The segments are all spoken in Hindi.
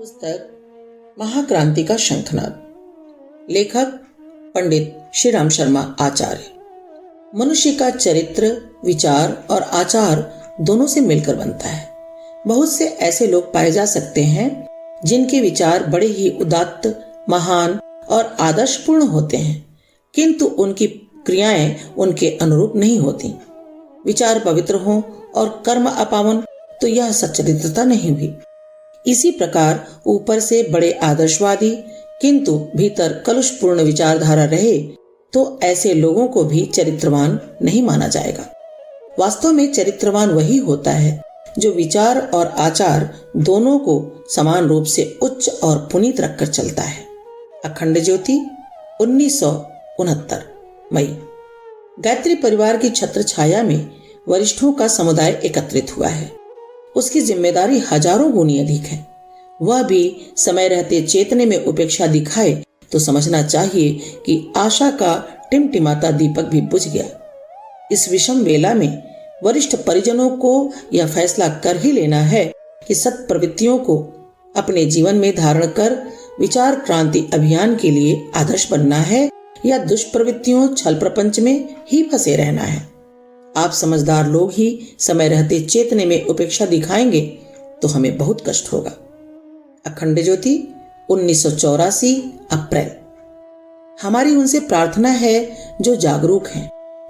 पुस्तक महाक्रांति का शंखनाद। लेखक पंडित श्री राम शर्मा आचार्य। मनुष्य का चरित्र, विचार और आचार दोनों से मिलकर बनता है। बहुत से ऐसे लोग पाए जा सकते हैं जिनके विचार बड़े ही उदात्त, महान और आदर्शपूर्ण होते हैं, किंतु उनकी क्रियाएं उनके अनुरूप नहीं होती। विचार पवित्र हों और कर्म अपावन, तो यह सच्चरित्रता नहीं हुई। इसी प्रकार ऊपर से बड़े आदर्शवादी किंतु भीतर कलुषपूर्ण विचारधारा रहे तो ऐसे लोगों को भी चरित्रवान नहीं माना जाएगा। वास्तव में चरित्रवान वही होता है जो विचार और आचार दोनों को समान रूप से उच्च और पुनीत रखकर चलता है। अखंड ज्योति 1969 मई। गायत्री परिवार की छत्र छाया में वरिष्ठों का समुदाय एकत्रित हुआ है। उसकी जिम्मेदारी हजारों गुनी अधिक है। वह भी समय रहते चेतने में उपेक्षा दिखाए तो समझना चाहिए कि आशा का टिमटिमाता दीपक भी बुझ गया। इस विषम वेला में वरिष्ठ परिजनों को यह फैसला कर ही लेना है कि सत् प्रवृत्तियों को अपने जीवन में धारण कर विचार क्रांति अभियान के लिए आदर्श बनना है या दुष्प्रवृत्तियों छल प्रपंच में ही फंसे रहना है। आप समझदार लोग ही समय रहते चेतने में उपेक्षा दिखाएंगे तो हमें बहुत कष्ट होगा। अखंड ज्योति 1984 अप्रैल। हमारी उनसे प्रार्थना है जो जागरूक हैं।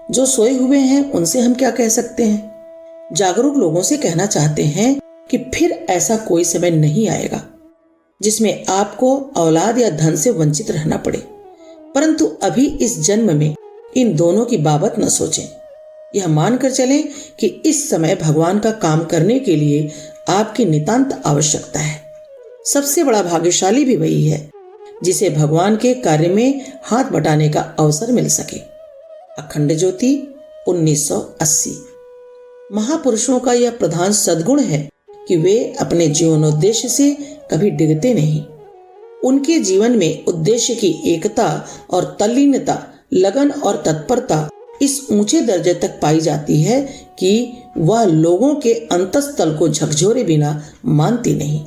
जो सोए हुए हैं उनसे हम क्या कह सकते हैं। जागरूक लोगों से कहना चाहते हैं कि फिर ऐसा कोई समय नहीं आएगा जिसमें आपको औलाद या धन से वंचित रहना पड़े, परंतु अभी इस जन्म में इन दोनों की बाबत न सोचें। यह मानकर चलें कि इस समय भगवान का काम करने के लिए आपकी नितांत आवश्यकता है। सबसे बड़ा भाग्यशाली भी वही है जिसे भगवान के कार्य में हाथ बटाने का अवसर मिल सके। अखंड ज्योति 1980। महापुरुषों का यह प्रधान सद्गुण है कि वे अपने जीवनोद्देश्य से कभी डिगते नहीं। उनके जीवन में उद्देश्य की एकता और तल्लीनता, लगन और तत्परता इस ऊंचे दर्जे तक पाई जाती है कि वह लोगों के अंतस्तल को झकझोरे बिना मानती नहीं।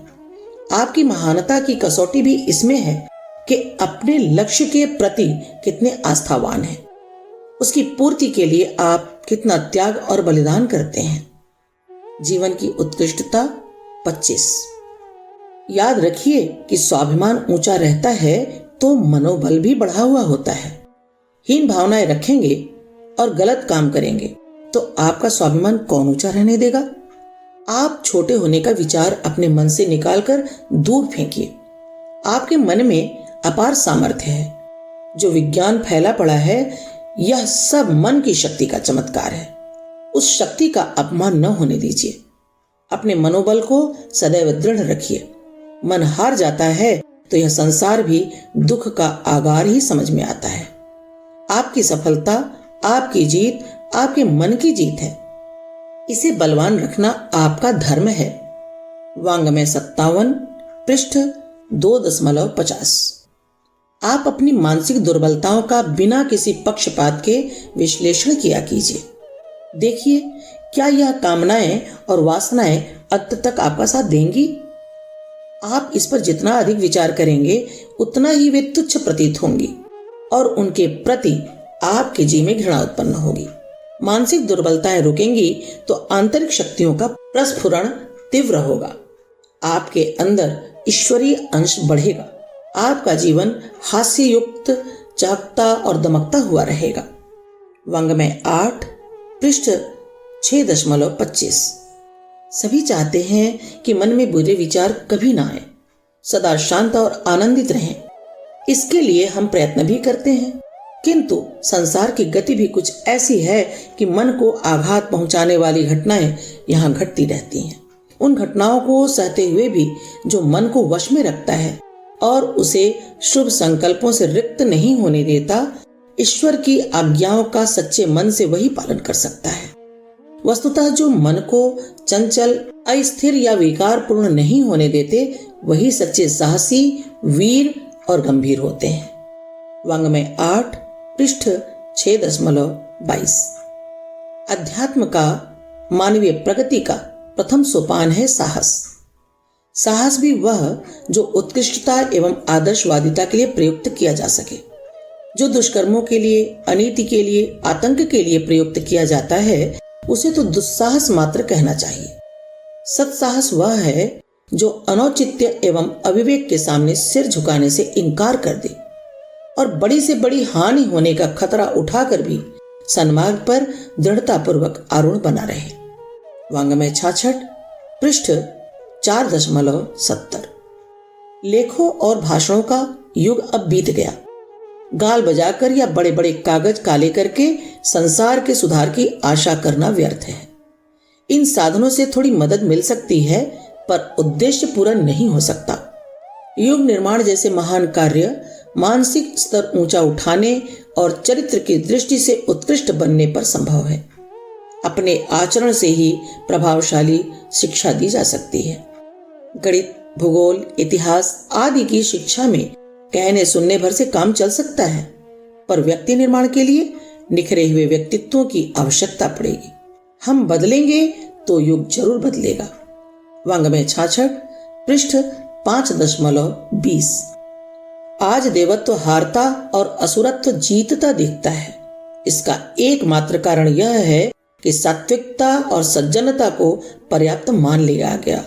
आपकी महानता की कसौटी भी इसमें है कि अपने लक्ष्य के प्रति कितने आस्थावान हैं। उसकी पूर्ति के लिए आप कितना त्याग और बलिदान करते हैं। जीवन की उत्कृष्टता 25। याद रखिए कि स्वाभिमान ऊंचा रहता है तो मनोबल भी बढ़ा हुआ होता है। हीन भावनाएं रखेंगे और गलत काम करेंगे तो आपका स्वाभिमान कौन ऊंचा रहने देगा। आप छोटे होने का विचार अपने मन से निकालकर दूर फेंकिए। आपके मन में अपार सामर्थ्य है। जो विज्ञान फैला पड़ा है यह सब मन की शक्ति का चमत्कार है। उस शक्ति का अपमान न होने दीजिए। अपने मनोबल को सदैव दृढ़ रखिए। मन हार जाता है तो यह संसार भी दुख का आगार ही समझ में आता है। आपकी सफलता, आपकी जीत आपके मन की जीत है। इसे बलवान रखना आपका धर्म है। वांग्मय 57 पृष्ठ 2.50। आप अपनी मानसिक दुर्बलताओं का बिना किसी पक्षपात के विश्लेषण किया कीजिए। देखिए क्या यह कामनाएं और वासनाएं अंत तक आपका साथ देंगी। आप इस पर जितना अधिक विचार करेंगे उतना ही वे तुच्छ प्रतीत होंगी और उनके प्रति आपके जी में घृणा उत्पन्न होगी। मानसिक दुर्बलताएं रुकेंगी तो आंतरिक शक्तियों का प्रस्फुरण तीव्र होगा। आपके अंदर ईश्वरीय अंश बढ़ेगा। आपका जीवन हास्य युक्त, चहकता और दमकता हुआ रहेगा। वांग्मय 8 पृष्ठ 6.25। सभी चाहते हैं कि मन में बुरे विचार कभी ना आए, सदा शांत और आनंदित रहें। इसके लिए हम प्रयत्न भी करते हैं, किंतु संसार की गति भी कुछ ऐसी है कि मन को आघात पहुंचाने वाली घटनाएं यहाँ घटती रहती हैं। उन घटनाओं को सहते हुए भी जो मन को वश में रखता है और उसे शुभ संकल्पों से रिक्त नहीं होने देता, ईश्वर की आज्ञाओं का सच्चे मन से वही पालन कर सकता है। वस्तुतः जो मन को चंचल, अस्थिर या विकारपूर्ण नहीं होने देते वही सच्चे साहसी, वीर और गंभीर होते हैं। वांग्मय 8 पृष्ठ 6.22। अध्यात्म का, मानवीय प्रगति का प्रथम सोपान है साहस। साहस भी वह जो उत्कृष्टता एवं आदर्शवादिता के लिए प्रयुक्त किया जा सके। जो दुष्कर्मों के लिए, अनीति के लिए, आतंक के लिए प्रयुक्त किया जाता है उसे तो दुस्साहस मात्र कहना चाहिए। सत्साहस वह है जो अनौचित्य एवं अविवेक के सामने सिर झुकाने से इनकार कर दे और बड़ी से बड़ी हानि होने का खतरा उठाकर भी सन्मार्ग पर दृढ़तापूर्वक आरूढ़ बना रहे। वांग्मय 66 पृष्ठ 4.70। लेखों और भाषणों का युग अब बीत गया। गाल बजाकर या बड़े बड़े कागज काले करके संसार के सुधार की आशा करना व्यर्थ है। इन साधनों से थोड़ी मदद मिल सकती है पर उद्देश्य पूरा नहीं हो सकता। युग निर्माण जैसे महान कार्य मानसिक स्तर ऊंचा उठाने और चरित्र की दृष्टि से उत्कृष्ट बनने पर संभव है। अपने आचरण से ही प्रभावशाली शिक्षा दी जा सकती है। गणित, भूगोल, इतिहास आदि की शिक्षा में कहने सुनने भर से काम चल सकता है, पर व्यक्ति निर्माण के लिए निखरे हुए व्यक्तित्वों की आवश्यकता पड़ेगी। हम बदलेंगे तो युग जरूर बदलेगा। वांग्मय 66 पृष्ठ 5.20। आज देवत्व हारता और असुरत्व जीतता दिखता है। इसका एकमात्र कारण यह है कि सात्विकता और सज्जनता को पर्याप्त मान लिया गया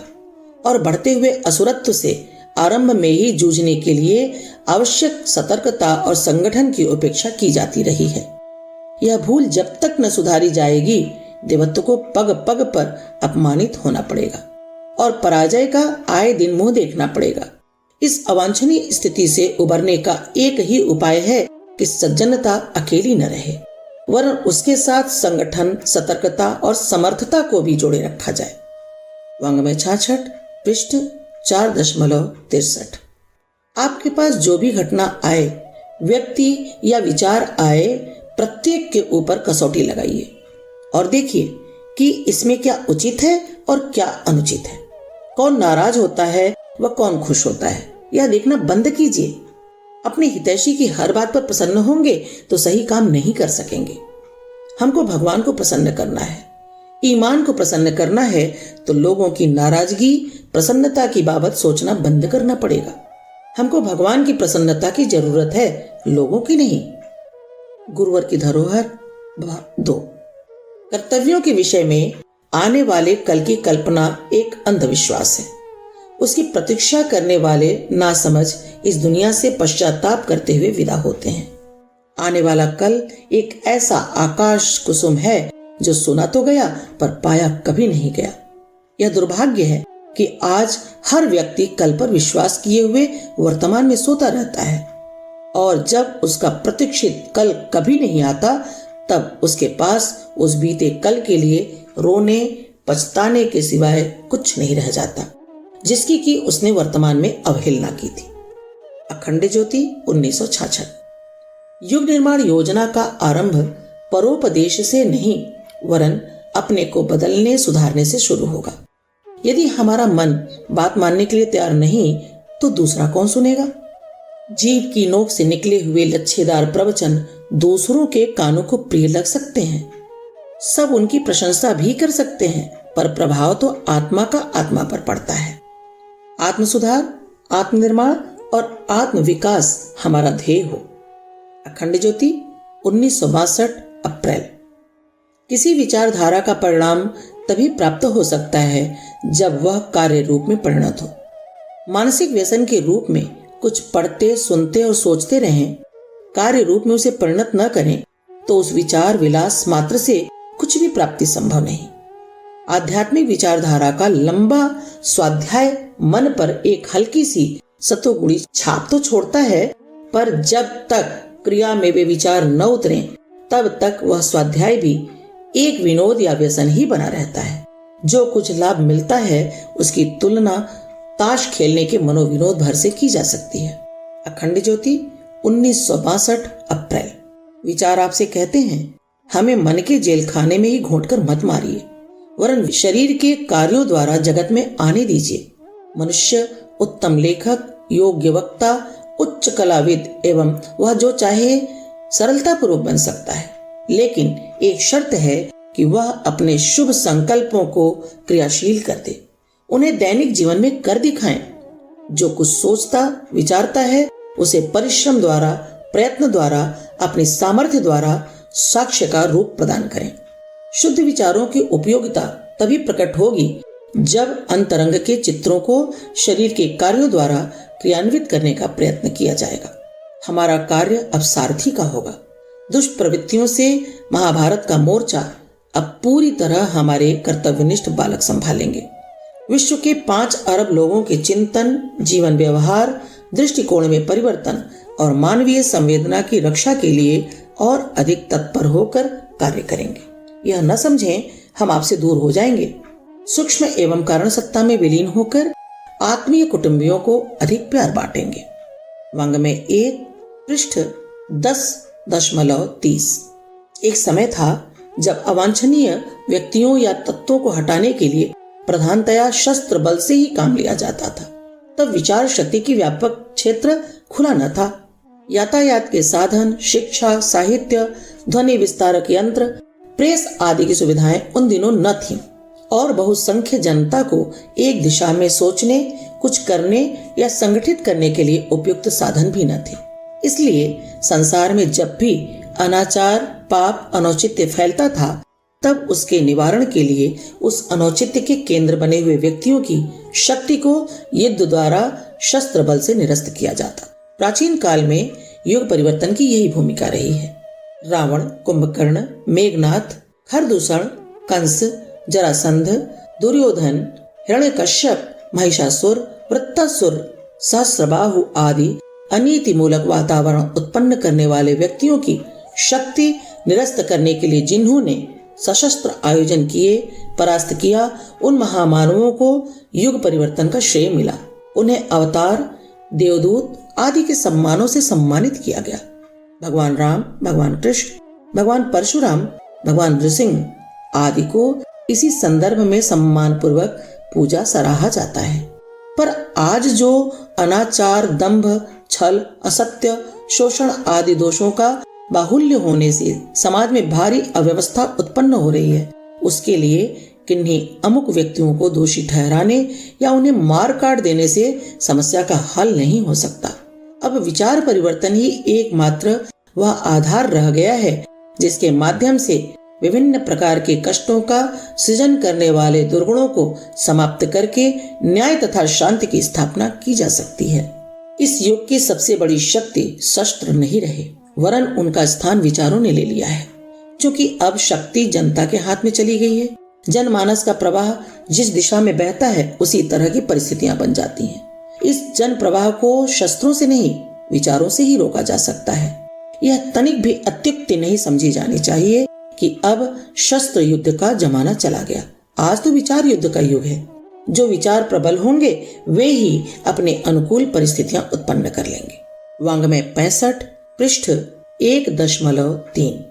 और बढ़ते हुए असुरत्व से आरंभ में ही जूझने के लिए आवश्यक सतर्कता और संगठन की उपेक्षा की जाती रही है। यह भूल जब तक न सुधारी जाएगी, देवत्व को पग पग पर अपमानित होना पड़ेगा और पराजय का आए दिन मुंह देखना पड़ेगा। इस अवांछनीय स्थिति से उबरने का एक ही उपाय है कि सज्जनता अकेली न रहे, वरन उसके साथ संगठन, सतर्कता और समर्थता को भी जोड़े रखा जाए। वांग्मय 66 पृष्ठ 4.63। आपके पास जो भी घटना आए, व्यक्ति या विचार आए, प्रत्येक के ऊपर कसौटी लगाइए और देखिए कि इसमें क्या उचित है और क्या अनुचित है। कौन नाराज होता है व कौन खुश होता है, यह देखना बंद कीजिए। अपने हितैषी की हर बात पर प्रसन्न होंगे तो सही काम नहीं कर सकेंगे। हमको भगवान को प्रसन्न करना है, ईमान को प्रसन्न करना है तो लोगों की नाराजगी, प्रसन्नता की बाबत सोचना बंद करना पड़ेगा। हमको भगवान की प्रसन्नता की जरूरत है, लोगों की नहीं। गुरुवर की धरोहर 2। कर्तव्यों के विषय में आने वाले कल की कल्पना एक अंधविश्वास है। उसकी प्रतीक्षा करने वाले नासमझ इस दुनिया से पश्चाताप करते हुए विदा होते हैं। आने वाला कल एक ऐसा आकाश कुसुम है जो सुना तो गया पर पाया कभी नहीं गया। यह दुर्भाग्य है कि आज हर व्यक्ति कल पर विश्वास किए हुए वर्तमान में सोता रहता है और जब उसका प्रतीक्षित कल कभी नहीं आता तब उसके पास उस बीते कल के लिए रोने पछताने के सिवाय कुछ नहीं रह जाता जिसकी कि उसने वर्तमान में अवहेलना की थी। अखंड ज्योति 1966। युग निर्माण योजना का आरंभ परोपदेश से नहीं वरन अपने को बदलने सुधारने से शुरू होगा। यदि हमारा मन बात मानने के लिए तैयार नहीं तो दूसरा कौन सुनेगा। जीभ की नोक से निकले हुए लच्छेदार प्रवचन दूसरों के कानों को प्रिय लग सकते हैं, सब उनकी प्रशंसा भी कर सकते हैं, पर प्रभाव तो आत्मा का आत्मा पर पड़ता है। आत्म सुधार, आत्मनिर्माण और आत्म विकास हमारा ध्येय हो। अखंड ज्योति 1962 अप्रैल। किसी विचारधारा का परिणाम तभी प्राप्त हो सकता है जब वह कार्य रूप में परिणत हो। मानसिक व्यसन के रूप में कुछ पढ़ते, सुनते और सोचते रहें, कार्य रूप में उसे परिणत न करें तो उस विचार विलास मात्र से कुछ भी प्राप्ति संभव नहीं। आध्यात्मिक विचारधारा का लंबा स्वाध्याय मन पर एक हल्की सी सतोगुणी छाप तो छोड़ता है, पर जब तक क्रिया में वे विचार न उतरें तब तक वह स्वाध्याय भी एक विनोद या व्यसन ही बना रहता है। जो कुछ लाभ मिलता है उसकी तुलना ताश खेलने के मनोविनोद भर से की जा सकती है। अखंड ज्योति 1962 अप्रैल। विचार आपसे कहते हैं, हमें मन के जेल खाने में ही घोंटकर मत मारिए, वरन शरीर के कार्यों द्वारा जगत में आने दीजिए। मनुष्य उत्तम लेखक, योग्य वक्ता, उच्च कलाविद एवं वह जो चाहे सरलता पूर्वक बन सकता है, लेकिन एक शर्त है कि वह अपने शुभ संकल्पों को क्रियाशील कर दे। उन्हें दैनिक जीवन में कर दिखाएं। जो कुछ सोचता विचारता है उसे परिश्रम द्वारा, प्रयत्न द्वारा, अपनी सामर्थ्य द्वारा साक्ष्य का रूप प्रदान करें। शुद्ध विचारों की उपयोगिता तभी प्रकट होगी जब अंतरंग के चित्रों को शरीर के कार्यों द्वारा क्रियान्वित करने का प्रयत्न किया जाएगा। हमारा कार्य अब सारथी का होगा। दुष्प्रवृत्तियों से महाभारत का मोर्चा अब पूरी तरह हमारे कर्तव्यनिष्ठ बालक संभालेंगे। विश्व के 5 अरब लोगों के चिंतन, जीवन व्यवहार, दृष्टिकोण में परिवर्तन और मानवीय संवेदना की रक्षा के लिए और अधिक तत्पर होकर कार्य करेंगे। यह न समझें हम आपसे दूर हो जाएंगे। सूक्ष्म एवं कारण सत्ता में विलीन होकर आत्मीय कुटुंबियों को अधिक प्यार बांटेंगे। वंग में 1 पृष्ठ 10.30। एक समय था जब अवांछनीय व्यक्तियों या तत्वों को हटाने के लिए प्रधानतया शस्त्र बल से ही काम लिया जाता था। तब विचार शक्ति की व्यापक क्षेत्र खुला न था। यातायात के साधन, शिक्षा, साहित्य, ध्वनि विस्तारक यंत्र, प्रेस आदि की सुविधाएं उन दिनों न थीं और बहुसंख्य जनता को एक दिशा में सोचने, कुछ करने या संगठित करने के लिए उपयुक्त साधन भी न थे। इसलिए संसार में जब भी अनाचार, पाप, अनौचित्य फैलता था तब उसके निवारण के लिए उस अनौचित्य के केंद्र बने हुए व्यक्तियों की शक्ति को युद्ध द्वारा शस्त्र बल से निरस्त किया जाता। प्राचीन काल में युग परिवर्तन की यही भूमिका रही है। रावण, कुंभकर्ण, मेघनाथ, खरदूषण, कंस, जरासंध, दुर्योधन, हिरण्यकश्यप, महिषासुर, वृत्तासुर, सहस्रबाहु आदि अनीति मूलक वातावरण उत्पन्न करने वाले व्यक्तियों की शक्ति निरस्त करने के लिए जिन्होंने सशस्त्र आयोजन किए, परास्त किया, उन महामानवों को युग परिवर्तन का श्रेय मिला। उन्हें अवतार, देवदूत आदि के सम्मानों से सम्मानित किया गया। भगवान राम, भगवान कृष्ण, भगवान परशुराम, भगवान नृसिंह आदि को इसी संदर्भ में सम्मान पूर्वक पूजा सराहा जाता है। पर आज जो अनाचार, दंभ, छल, असत्य, शोषण आदि दोषों का बाहुल्य होने से समाज में भारी अव्यवस्था उत्पन्न हो रही है, उसके लिए किन्हीं अमुक व्यक्तियों को दोषी ठहराने या उन्हें मार काट देने से समस्या का हल नहीं हो सकता। अब विचार परिवर्तन ही एकमात्र वह आधार रह गया है जिसके माध्यम से विभिन्न प्रकार के कष्टों का सृजन करने वाले दुर्गुणों को समाप्त करके न्याय तथा शांति की स्थापना की जा सकती है। इस युग की सबसे बड़ी शक्ति शस्त्र नहीं रहे, वरन उनका स्थान विचारों ने ले लिया है। क्योंकि अब शक्ति जनता के हाथ में चली गई है। जनमानस का प्रवाह जिस दिशा में बहता है उसी तरह की परिस्थितियां बन जाती हैं। इस जन प्रवाह को शस्त्रों से नहीं, विचारों से ही रोका जा सकता है। यह तनिक भी अत्युक्ति नहीं समझी जानी चाहिए कि अब शस्त्र युद्ध का जमाना चला गया। आज तो विचार युद्ध का युग है। जो विचार प्रबल होंगे वे ही अपने अनुकूल परिस्थितियां उत्पन्न कर लेंगे। वांग में 65 पृष्ठ 1.3।